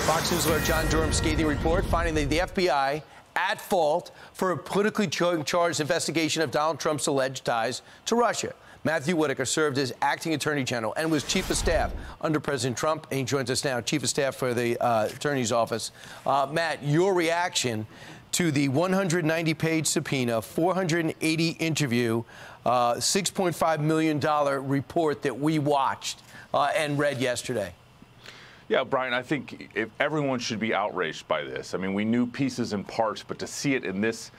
Fox News alert John Durham scathing report finding that the FBI at fault for a politically charged investigation of Donald Trump's alleged ties to Russia. Matthew Whitaker served as acting attorney general and was chief of staff under President Trump. And he joins us now, chief of staff for the attorney's office. Matt, your reaction to the 190-page subpoena, 480 interview, $6.5 million report that we watched and read yesterday. Yeah, Brian, I think everyone should be outraged by this. I mean, we knew pieces and parts, but to see it in this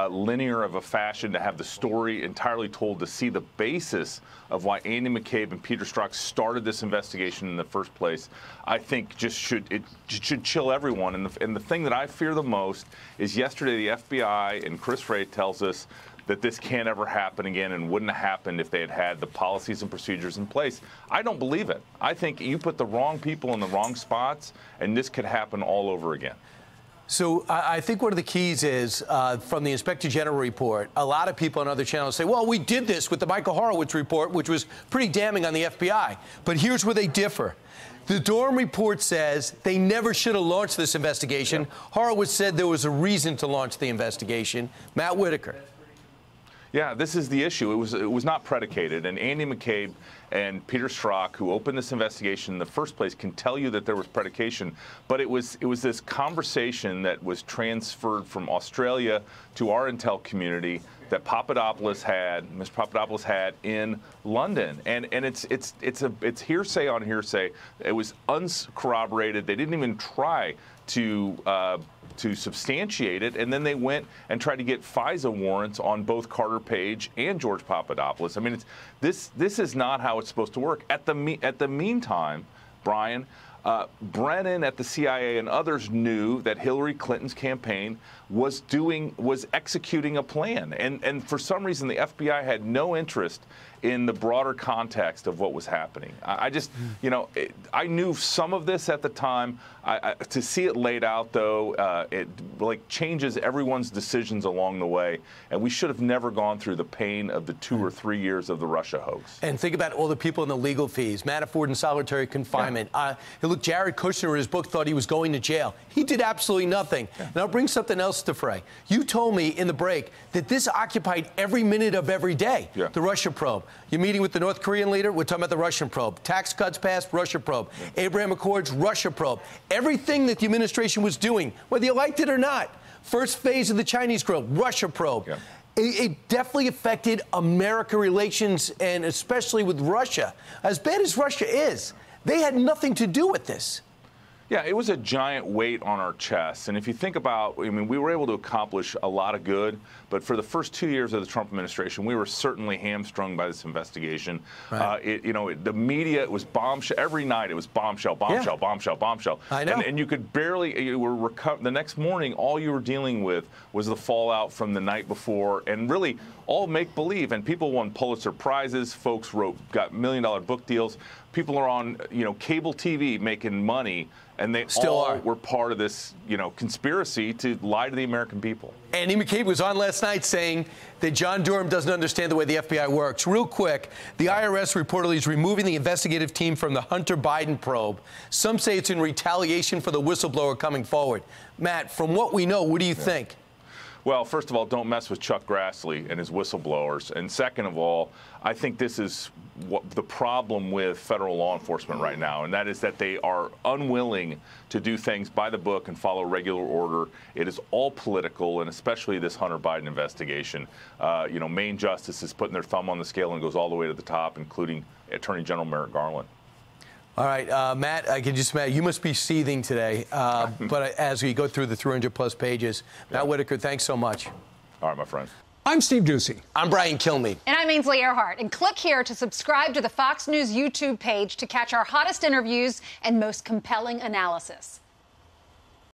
linear of a fashion, to have the story entirely told, to see the basis of why Andy McCabe and Peter Strzok started this investigation in the first place, I think it should chill everyone. And the thing that I fear the most is yesterday the FBI and Chris Wray tells us that this can't ever happen again and wouldn't have happened if they had had the policies and procedures in place. I don't believe it. I think you put the wrong people in the wrong spots, and this could happen all over again. So I think one of the keys is, from the Inspector General report, a lot of people on other channels say, well, we did this with the Michael Horowitz report, which was pretty damning on the FBI. But here's where they differ. The Durham report says they never should have launched this investigation. Yeah. Horowitz said there was a reason to launch the investigation. Matt Whitaker. Yeah, this is the issue. It was not predicated, and Andy McCabe and Peter Strzok, who opened this investigation in the first place, can tell you that there was predication. But it was this conversation that was transferred from Australia to our intel community that Mr. Papadopoulos had in London, and it's hearsay on hearsay. It was uncorroborated. They didn't even try to substantiate it, and then they went and tried to get FISA warrants on both Carter Page and George Papadopoulos. I mean, this is not how it's supposed to work. At the meantime, Brian, Brennan at the CIA and others knew that Hillary Clinton's campaign was executing a plan, and for some reason the FBI had no interest in the broader context of what was happening. I just, I knew some of this at the time. To see it laid out, though, it changes everyone's decisions along the way, and we should have never gone through the pain of the 2 or 3 years of the Russia hoax. And think about all the people in the legal fees, Manafort in solitary confinement. Yeah. Look, Jared Kushner in his book thought he was going to jail. He did absolutely nothing. Yeah. And I'll bring something else to fray. You told me in the break that this occupied every minute of every day, yeah. The Russia probe. You're meeting with the North Korean leader, we're talking about the Russian probe. Tax cuts passed, Russia probe. Yeah. Abraham Accords, Russia probe. Everything that the administration was doing, whether you liked it or not, first phase of the Chinese probe, Russia probe. Yeah. It definitely affected American relations, and especially with Russia. As bad as Russia is, they had nothing to do with this. Yeah, it was a giant weight on our chests. And if you think about, I mean, we were able to accomplish a lot of good, but for the first 2 years of the Trump administration, we were certainly hamstrung by this investigation. Right. The media, it was bombshell. Every night it was bombshell, bombshell, yeah. Bombshell, bombshell. I know. And you could barely, the next morning, all you were dealing with was the fallout from the night before, and really all make-believe. And people won Pulitzer Prizes. Folks got million-dollar book deals. People are on, cable TV making money, and they all were part of this, conspiracy to lie to the American people. Andy McCabe was on last night saying that John Durham doesn't understand the way the FBI works. Real quick, the IRS reportedly is removing the investigative team from the Hunter Biden probe. Some say it's in retaliation for the whistleblower coming forward. Matt, from what we know, what do you think? Well, first of all, don't mess with Chuck Grassley and his whistleblowers. And second of all, I think this is what the problem with federal law enforcement right now, and that is that they are unwilling to do things by the book and follow regular order. It is all political, and especially this Hunter Biden investigation. Maine Justice is putting their thumb on the scale and goes all the way to the top, including Attorney General Merrick Garland. All right, Matt, I can just imagine you must be seething today. But as we go through the 300-plus pages, yeah. Matt Whitaker, thanks so much. All right, my friend. I'm Steve Doocy. I'm Brian Kilmeade. And I'm Ainsley Earhart. And click here to subscribe to the Fox News YouTube page to catch our hottest interviews and most compelling analysis.